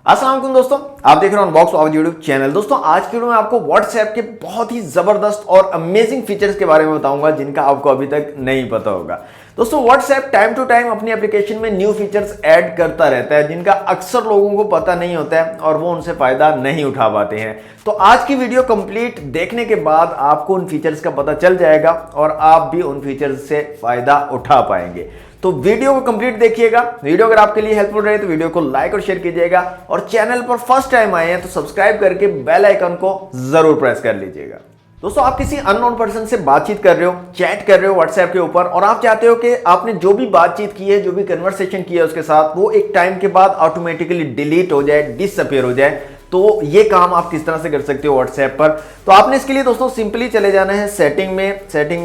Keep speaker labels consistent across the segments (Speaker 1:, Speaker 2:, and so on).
Speaker 1: अस्सलाम वालेकुम दोस्तों, आप देख रहे हो अनबॉक्स ऑफ यूट्यूब चैनल। दोस्तों आज की वीडियो में आपको व्हाट्सएप के बहुत ही जबरदस्त और अमेजिंग फीचर्स के बारे में बताऊंगा जिनका आपको अभी तक नहीं पता होगा। दोस्तों व्हाट्सएप टाइम टू टाइम अपनी एप्लीकेशन में न्यू फीचर्स ऐड करता रहता है जिनका अक्सर लोगों को पता नहीं होता है और वो उनसे फायदा नहीं उठा पाते हैं। तो आज की वीडियो कंप्लीट देखने के बाद आपको उन फीचर्स का पता चल जाएगा और आप भी उन फीचर्स से फायदा उठा पाएंगे। तो वीडियो को कंप्लीट देखिएगा। वीडियो अगर आपके लिए हेल्पफुल रहे तो वीडियो को लाइक और शेयर कीजिएगा और चैनल पर फर्स्ट टाइम आए हैं तो सब्सक्राइब करके बेल आइकन को जरूर प्रेस कर लीजिएगा। दोस्तों आप किसी अननोन पर्सन से बातचीत कर रहे हो, चैट कर रहे हो व्हाट्सएप के ऊपर और आप चाहते हो कि आपने जो भी बातचीत की है, जो भी कन्वर्सेशन की है उसके साथ वो एक टाइम के बाद ऑटोमेटिकली डिलीट हो जाए, डिसअपीयर हो जाए। तो ये काम आप किस तरह से कर सकते हो व्हाट्सएप पर। तो आपने इसके लिए दोस्तों सिंपली चले जाना है सेटिंग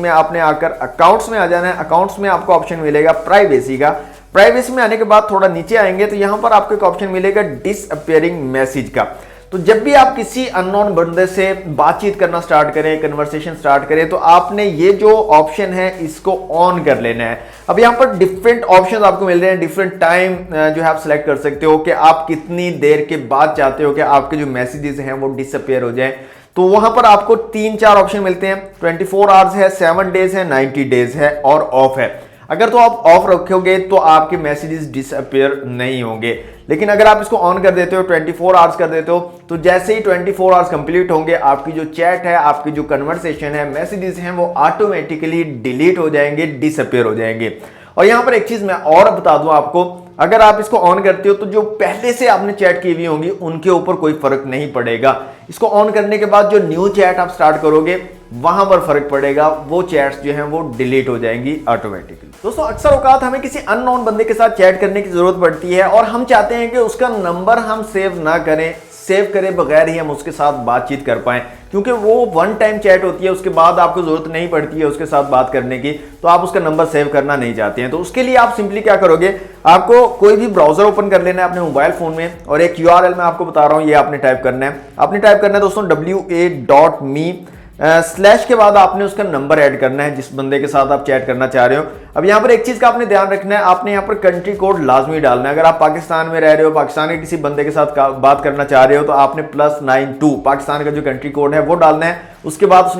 Speaker 1: में आपने आकर अकाउंट्स में आ जाना है। अकाउंट्स में आपको ऑप्शन मिलेगा प्राइवेसी का। प्राइवेसी में आने के बाद थोड़ा नीचे आएंगे तो यहां पर आपको एक ऑप्शन मिलेगा डिसअपीयरिंग मैसेज का। तो जब भी आप किसी अननोन बंदे से बातचीत करना स्टार्ट करें, कन्वर्सेशन स्टार्ट करें, तो आपने ये जो ऑप्शन है इसको ऑन कर लेना है। अब यहाँ पर डिफरेंट ऑप्शंस आपको मिल रहे हैं, डिफरेंट टाइम जो है आप सिलेक्ट कर सकते हो कि आप कितनी देर के बाद चाहते हो कि आपके जो मैसेजेस हैं वो डिसअपीयर हो जाएं। तो वहां पर आपको 3-4 ऑप्शन मिलते हैं। 24 आवर्स है, 7 डेज है, 90 डेज है और ऑफ है। अगर तो आप ऑफ रखोगे तो आपके मैसेजेस डिसअपीयर नहीं होंगे, लेकिन अगर आप इसको ऑन कर देते हो, 24 आवर्स कर देते हो, तो जैसे ही 24 आवर्स कंप्लीट होंगे आपकी जो चैट है, आपकी जो कन्वर्सेशन है, मैसेजेस हैं वो ऑटोमेटिकली डिलीट हो जाएंगे, डिसअपीयर हो जाएंगे। और यहां पर एक चीज मैं और बता दूं आपको, अगर आप इसको ऑन करते हो तो जो पहले से आपने चैट की हुई होंगी उनके ऊपर कोई फर्क नहीं पड़ेगा। इसको ऑन करने के बाद जो न्यू चैट आप स्टार्ट करोगे वहां पर फर्क पड़ेगा, वो चैट्स जो हैं वो डिलीट हो जाएंगी ऑटोमेटिकली। दोस्तों अक्सर औकात हमें किसी अननोन बंदे के साथ चैट करने की जरूरत पड़ती है और हम चाहते हैं कि उसका नंबर हम सेव ना करें, सेव करे बगैर ही हम उसके साथ बातचीत कर पाएं, क्योंकि वो वन टाइम चैट होती है, उसके बाद आपको जरूरत नहीं पड़ती है उसके साथ बात करने की, तो आप उसका नंबर सेव करना नहीं चाहते हैं। तो उसके लिए आप सिंपली क्या करोगे, आपको कोई भी ब्राउजर ओपन कर लेना है अपने मोबाइल फोन में और एक URL मैं आपको बता रहा हूं, ये आपने टाइप करना है। आपने टाइप करना है दोस्तों wa.me स्लैश के बाद आपने उसका नंबर ऐड करना है जिस बंदे के साथ आप चैट करना चाह रहे हो। अब यहाँ पर एक चीज का आपने ध्यान रखना है, आपने यहाँ पर कंट्री कोड लाजमी डालना है। अगर आप पाकिस्तान में रह रहे हो, पाकिस्तान के किसी बंदे के साथ बात करना चाह रहे हो तो आपने +92 पाकिस्तान का जो कंट्री कोड है वो डालना है। उसके बाद उस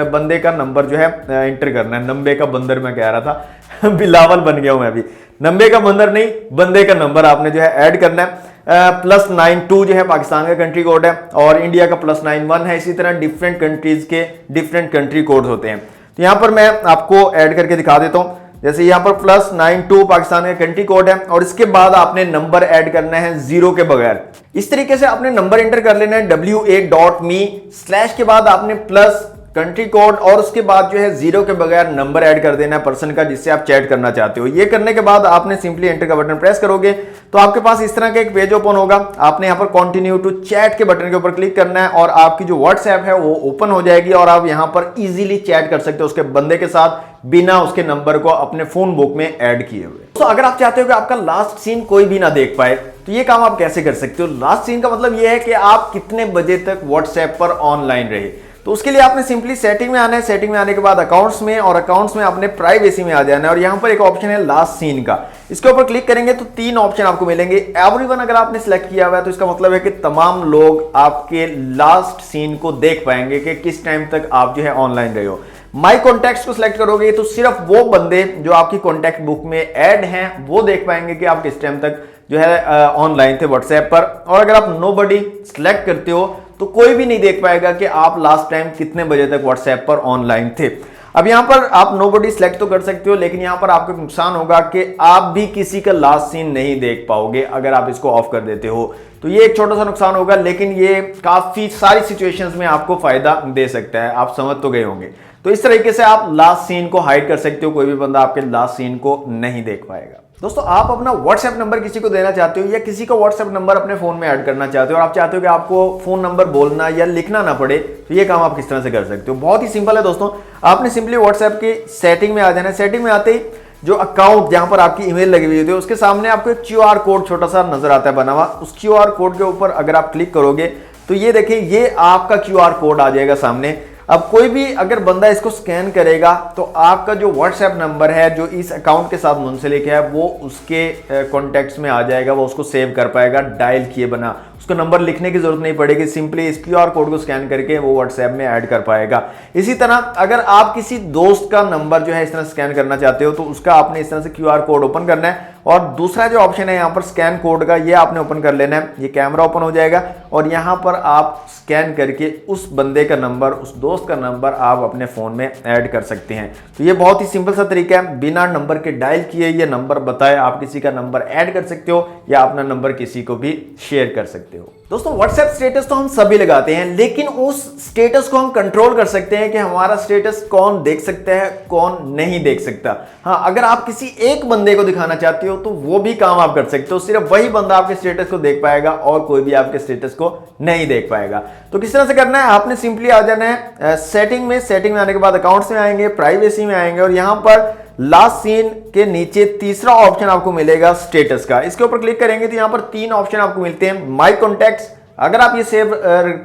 Speaker 1: बंदे का नंबर जो है एंटर करना है। नंबे का बंदर मैं कह रहा था बिलावल बन गया हूं मैं अभी। नंबे का बंदर नहीं, बंदे का नंबर आपने जो है ऐड करना है। +92 जो है पाकिस्तान का कंट्री कोड है और इंडिया का +91 है। इसी तरह डिफरेंट कंट्रीज के डिफरेंट कंट्री कोड होते हैं। तो यहां पर मैं आपको ऐड करके दिखा देता हूं। जैसे यहां पर +92 पाकिस्तान का कंट्री कोड है और इसके बाद आपने नंबर ऐड करना है 0 के बगैर। इस तरीके से आपने नंबर एंटर कर लेना है wa.me स्लैश के बाद आपने प्लस कंट्री कोड और उसके बाद जो है 0 के बगैर नंबर ऐड कर देना है पर्सन का जिससे आप चैट करना चाहते हो। ये करने के बाद आपने सिंपली एंटर का बटन प्रेस करोगे तो आपके पास इस तरह का एक पेज ओपन होगा। आपने यहाँ पर कंटिन्यू टू चैट के बटन के ऊपर क्लिक करना है और आपकी जो व्हाट्सएप है वो ओपन हो जाएगी और आप यहाँ पर इजीली चैट कर सकते हो उसके बंदे के साथ बिना उसके नंबर को अपने फोन बुक में ऐड किए हुए। तो अगर आप चाहते हो कि आपका लास्ट सीन कोई भी ना देख पाए तो ये काम आप कैसे कर सकते हो। लास्ट सीन का मतलब ये है कि आप कितने बजे तक व्हाट्सएप पर ऑनलाइन रहे। तो उसके लिए आपने सिंपली सेटिंग में आना है। सेटिंग में आने के बाद अकाउंट्स में और अकाउंट्स में आपने प्राइवेसी में आ जाना है और यहां पर एक ऑप्शन है लास्ट सीन का। इसके ऊपर क्लिक करेंगे तो 3 ऑप्शन आपको मिलेंगे। एवरीवन अगर आपने सिलेक्ट किया हुआ है तो इसका मतलब है कि तमाम लोग आपके लास्ट सीन को देख पाएंगे कि किस टाइम तक आप जो है ऑनलाइन रहे हो। माई कॉन्टैक्ट्स को सिलेक्ट करोगे तो सिर्फ वो बंदे जो आपकी कॉन्टैक्ट बुक में ऐड हैं वो देख पाएंगे कि आप किस टाइम तक जो है ऑनलाइन थे व्हाट्सएप पर। और अगर आप नोबडी सिलेक्ट करते हो तो कोई भी नहीं देख पाएगा कि आप लास्ट टाइम कितने बजे तक व्हाट्सएप पर ऑनलाइन थे। अब यहां पर आप नोबडी सिलेक्ट तो कर सकते हो, लेकिन यहां पर आपको नुकसान होगा कि आप भी किसी का लास्ट सीन नहीं देख पाओगे अगर आप इसको ऑफ कर देते हो। तो ये एक छोटा सा नुकसान होगा, लेकिन ये काफी सारी सिचुएशंस में आपको फायदा दे सकता है। आप समझ तो गए होंगे। तो इस तरीके से आप लास्ट सीन को हाइड कर सकते हो, कोई भी बंदा आपके लास्ट सीन को नहीं देख पाएगा। दोस्तों आप अपना व्हाट्सएप नंबर किसी को देना चाहते हो या किसी का व्हाट्सएप नंबर अपने फोन में ऐड करना चाहते हो और आप चाहते हो कि आपको फोन नंबर बोलना या लिखना ना पड़े, तो ये काम आप किस तरह से कर सकते हो। बहुत ही सिंपल है दोस्तों। आपने सिंपली व्हाट्सएप की सेटिंग में आ जाना है। सेटिंग में आते ही जो अकाउंट जहां पर आपकी ईमेल लगी हुई होती है उसके सामने आपको एक QR कोड छोटा सा नजर आता है बना हुआ। उस QR कोड के ऊपर अगर आप क्लिक करोगे तो ये देखिए, ये आपका QR कोड आ जाएगा सामने। अब कोई भी अगर बंदा इसको स्कैन करेगा तो आपका जो व्हाट्सएप नंबर है जो इस अकाउंट के साथ मुंसलिक है वो उसके कॉन्टैक्ट्स में आ जाएगा, वो उसको सेव कर पाएगा डायल किए बना। उसको नंबर लिखने की जरूरत नहीं पड़ेगी, सिंपली इस क्यूआर कोड को स्कैन करके वो व्हाट्सएप में ऐड कर पाएगा। इसी तरह अगर आप किसी दोस्त का नंबर जो है इस तरह स्कैन करना चाहते हो तो उसका आपने इस तरह से क्यूआर कोड ओपन करना है और दूसरा जो ऑप्शन है यहाँ पर स्कैन कोड का, ये आपने ओपन कर लेना है। ये कैमरा ओपन हो जाएगा और यहाँ पर आप स्कैन करके उस बंदे का नंबर, उस दोस्त का नंबर आप अपने फोन में ऐड कर सकते हैं। तो ये बहुत ही सिंपल सा तरीका है, बिना नंबर के डायल किए ये नंबर बताए आप किसी का नंबर ऐड कर सकते हो या अपना नंबर किसी को भी शेयर कर सकते हो। दोस्तों व्हाट्सएप स्टेटस तो हम सभी लगाते हैं, लेकिन उस स्टेटस को हम कंट्रोल कर सकते हैं कि हमारा स्टेटस कौन देख सकता है, कौन नहीं देख सकता। हाँ, अगर आप किसी एक बंदे को दिखाना चाहते हो तो वो भी काम आप कर सकते हो, सिर्फ वही बंदा आपके स्टेटस को देख पाएगा और कोई भी आपके स्टेटस को नहीं देख पाएगा। तो किस तरह से करना है, आपने सिंपली आ जाना है सेटिंग में। सेटिंग में आने के बाद अकाउंट्स में आएंगे, प्राइवेसी में आएंगे और यहां पर लास्ट सीन के नीचे तीसरा ऑप्शन आपको मिलेगा स्टेटस का। इसके ऊपर क्लिक करेंगे तो यहां पर 3 ऑप्शन आपको मिलते हैं। माई कॉन्टैक्ट्स, अगर आप ये सेव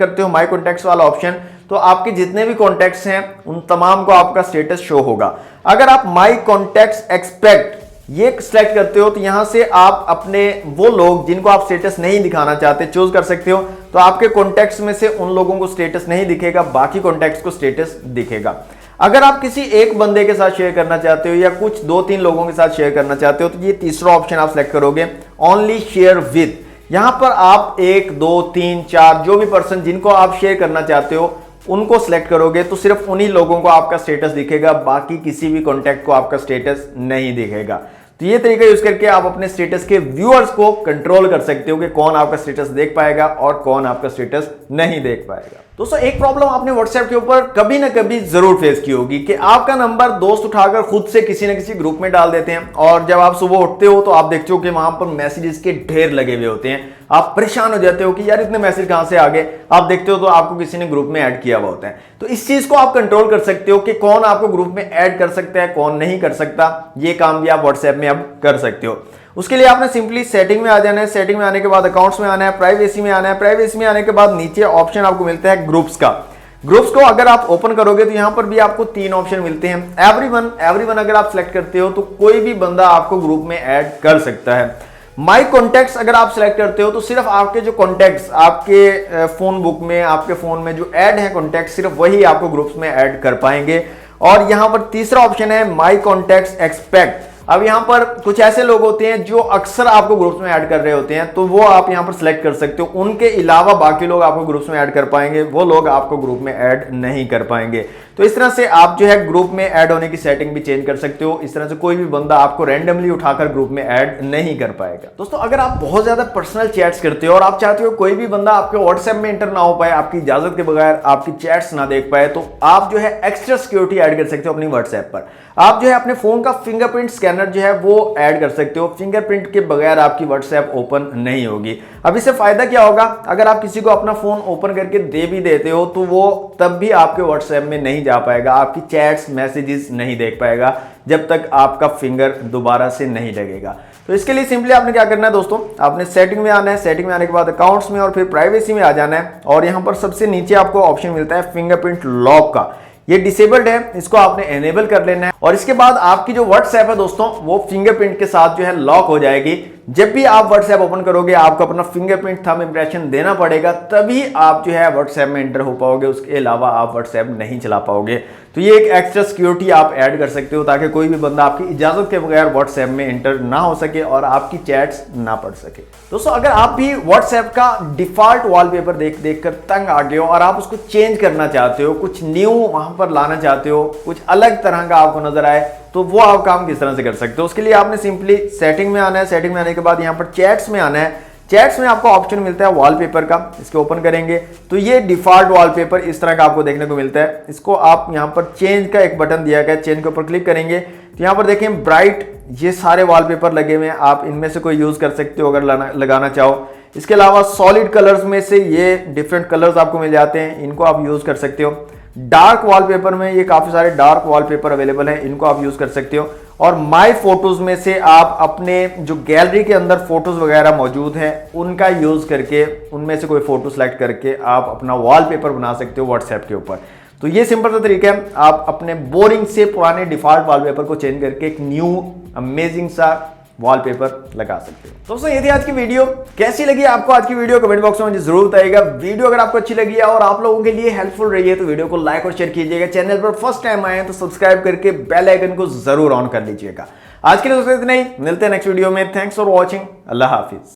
Speaker 1: करते हो माई कॉन्टैक्ट्स वाला ऑप्शन तो आपके जितने भी कॉन्टैक्ट्स हैं उन तमाम को आपका स्टेटस शो होगा। अगर आप माई कॉन्टैक्ट्स एक्सपेक्ट ये सिलेक्ट करते हो तो यहां से आप अपने वो लोग जिनको आप स्टेटस नहीं दिखाना चाहते चूज कर सकते हो। तो आपके कॉन्टैक्ट्स में से उन लोगों को स्टेटस नहीं दिखेगा, बाकी कॉन्टैक्ट्स को स्टेटस दिखेगा। अगर आप किसी एक बंदे के साथ शेयर करना चाहते हो या कुछ 2-3 लोगों के साथ शेयर करना चाहते हो तो ये तीसरा ऑप्शन आप सिलेक्ट करोगे, ओनली शेयर विद। यहां पर आप 1, 2, 3, 4 जो भी पर्सन जिनको आप शेयर करना चाहते हो उनको सिलेक्ट करोगे तो सिर्फ उन्हीं लोगों को आपका स्टेटस दिखेगा, बाकी किसी भी कॉन्टैक्ट को आपका स्टेटस नहीं दिखेगा। तो ये तरीका यूज करके आप अपने स्टेटस के व्यूअर्स को कंट्रोल कर सकते हो कि कौन आपका स्टेटस देख पाएगा और कौन आपका स्टेटस नहीं देख पाएगा। दोस्तों एक प्रॉब्लम आपने व्हाट्सएप के ऊपर कभी ना कभी जरूर फेस की होगी कि आपका नंबर दोस्त उठाकर खुद से किसी न किसी ग्रुप में डाल देते हैं और जब आप सुबह उठते हो तो आप देखते हो कि वहां पर मैसेजेस के ढेर लगे हुए होते हैं। आप परेशान हो जाते हो कि यार इतने मैसेज कहां से आ गए। आप देखते हो तो आपको किसी ने ग्रुप में ऐड किया हुआ होता है। तो इस चीज को आप कंट्रोल कर सकते हो कि कौन आपको ग्रुप में ऐड कर सकता है, कौन नहीं कर सकता। ये काम भी आप व्हाट्सएप में अब कर सकते हो। उसके लिए आपने सिंपली सेटिंग में आ जाना है। सेटिंग में आने के बाद अकाउंट्स में आना है, प्राइवेसी में आना है। प्राइवेसी में आने के बाद नीचे ऑप्शन आपको मिलता है ग्रुप्स का। ग्रुप्स को अगर आप ओपन करोगे तो यहां पर भी आपको 3 ऑप्शन मिलते हैं। एवरीवन अगर आप सिलेक्ट करते हो तो कोई भी बंदा आपको ग्रुप में ऐड कर सकता है। माई कॉन्टैक्ट्स अगर आप सिलेक्ट करते हो तो सिर्फ आपके जो कॉन्टैक्ट्स आपके फोन बुक में, आपके फोन में जो ऐड है कॉन्टैक्ट, सिर्फ वही आपको ग्रुप्स में ऐड कर पाएंगे। और यहां पर तीसरा ऑप्शन है माई कॉन्टैक्ट्स एक्सपेक्ट। अब यहां पर कुछ ऐसे लोग होते हैं जो अक्सर आपको ग्रुप्स में ऐड कर रहे होते हैं, तो वो आप यहां पर सिलेक्ट कर सकते हो। उनके अलावा बाकी लोग आपको ग्रुप्स में ऐड कर पाएंगे, वो लोग आपको ग्रुप में ऐड नहीं कर पाएंगे। तो इस तरह से आप जो है ग्रुप में ऐड होने की सेटिंग भी चेंज कर सकते हो। इस तरह से कोई भी बंदा आपको रैंडमली उठाकर ग्रुप में ऐड नहीं कर पाएगा। दोस्तों अगर आप बहुत ज्यादा पर्सनल चैट्स करते हो और आप चाहते हो कोई भी बंदा आपके व्हाट्सएप में एंटर ना हो पाए, आपकी इजाजत के बगैर आपकी चैट्स ना देख पाए, तो आप जो है एक्स्ट्रा सिक्योरिटी ऐड कर सकते हो अपनी व्हाट्सएप पर। आप जो है अपने फोन का फिंगरप्रिंट स्कैनर जो है वो ऐड कर सकते हो। फिंगरप्रिंट के बगैर आपकी व्हाट्सएप ओपन नहीं होगी। अब इससे फायदा क्या होगा, अगर आप किसी को अपना फोन ओपन करके दे भी देते हो तो वो तब भी आपके व्हाट्सएप में नहीं जा पाएगा, आपकी चैट्स मैसेजेस नहीं देख पाएगा जब तक आपका फिंगर दोबारा से नहीं लगेगा। तो इसके लिए सिंपली आपने क्या करना है दोस्तों, आपने सेटिंग में आना है। सेटिंग में आने के बाद अकाउंट्स में और फिर प्राइवेसी में आ जाना है और यहां पर सबसे नीचे आपको ऑप्शन मिलता है फिंगरप्रिंट लॉक का। ये डिसेबल्ड है, इसको आपने एनेबल कर लेना है और इसके बाद आपकी जो व्हाट्सएप है दोस्तों वो फिंगरप्रिंट के साथ जो है लॉक हो जाएगी। जब भी आप व्हाट्सएप ओपन करोगे आपको अपना फिंगरप्रिंट थंब इंप्रेशन देना पड़ेगा, तभी आप जो है व्हाट्सएप में एंटर हो पाओगे। उसके अलावा आप व्हाट्सएप नहीं चला पाओगे। तो ये एक एक्स्ट्रा सिक्योरिटी आप ऐड कर सकते हो ताकि कोई भी बंदा आपकी इजाजत के बगैर व्हाट्सएप में एंटर ना हो सके और आपकी चैट्स ना पढ़ सके। दोस्तों अगर आप भी व्हाट्सएप का डिफॉल्ट वॉलपेपर देख कर तंग आ गए हो और आप उसको चेंज करना चाहते हो, कुछ न्यू वहां पर लाना चाहते हो, कुछ अलग तरह का आपको नजर आए, तो वो आप काम किस तरह से कर सकते हो। उसके लिए आपने सिंपली सेटिंग में आना है। सेटिंग में आने के बाद यहाँ पर चैट्स में आना है। चैट्स में आपको ऑप्शन मिलता है वॉलपेपर का। इसको ओपन करेंगे तो ये डिफॉल्ट वॉलपेपर इस तरह का आपको देखने को मिलता है। इसको आप यहाँ पर चेंज का एक बटन दिया गया है, चेंज के ऊपर क्लिक करेंगे तो यहाँ पर देखें ब्राइट, ये सारे वॉलपेपर लगे हुए हैं। आप इनमें से कोई यूज कर सकते हो अगर लगाना चाहो। इसके अलावा सॉलिड कलर्स में से ये डिफरेंट कलर्स आपको मिल जाते हैं, इनको आप यूज कर सकते हो। डार्क वॉलपेपर में ये काफी सारे डार्क वॉलपेपर अवेलेबल हैं, इनको आप यूज कर सकते हो। और माय फोटोज में से आप अपने जो गैलरी के अंदर फोटोज वगैरह मौजूद हैं उनका यूज करके उनमें से कोई फोटो सेलेक्ट करके आप अपना वॉलपेपर बना सकते हो व्हाट्सएप के ऊपर। तो ये सिंपल सा तरीका है, आप अपने बोरिंग से पुराने डिफॉल्ट वॉलपेपर को चेंज करके एक न्यू अमेजिंग सा वॉलपेपर लगा सकते हो। दोस्तों ये थी आज की वीडियो। कैसी लगी आपको आज की वीडियो कमेंट बॉक्स में मुझे जरूर बताइएगा। वीडियो अगर आपको अच्छी लगी है और आप लोगों के लिए हेल्पफुल रही है तो वीडियो को लाइक और शेयर कीजिएगा। चैनल पर फर्स्ट टाइम आए हैं तो सब्सक्राइब करके बेल आइकन को जरूर ऑन कर लीजिएगा। आज के लिए दोस्तों इतना ही, मिलते हैं नेक्स्ट वीडियो में। Thanks for watching. Allah Hafiz.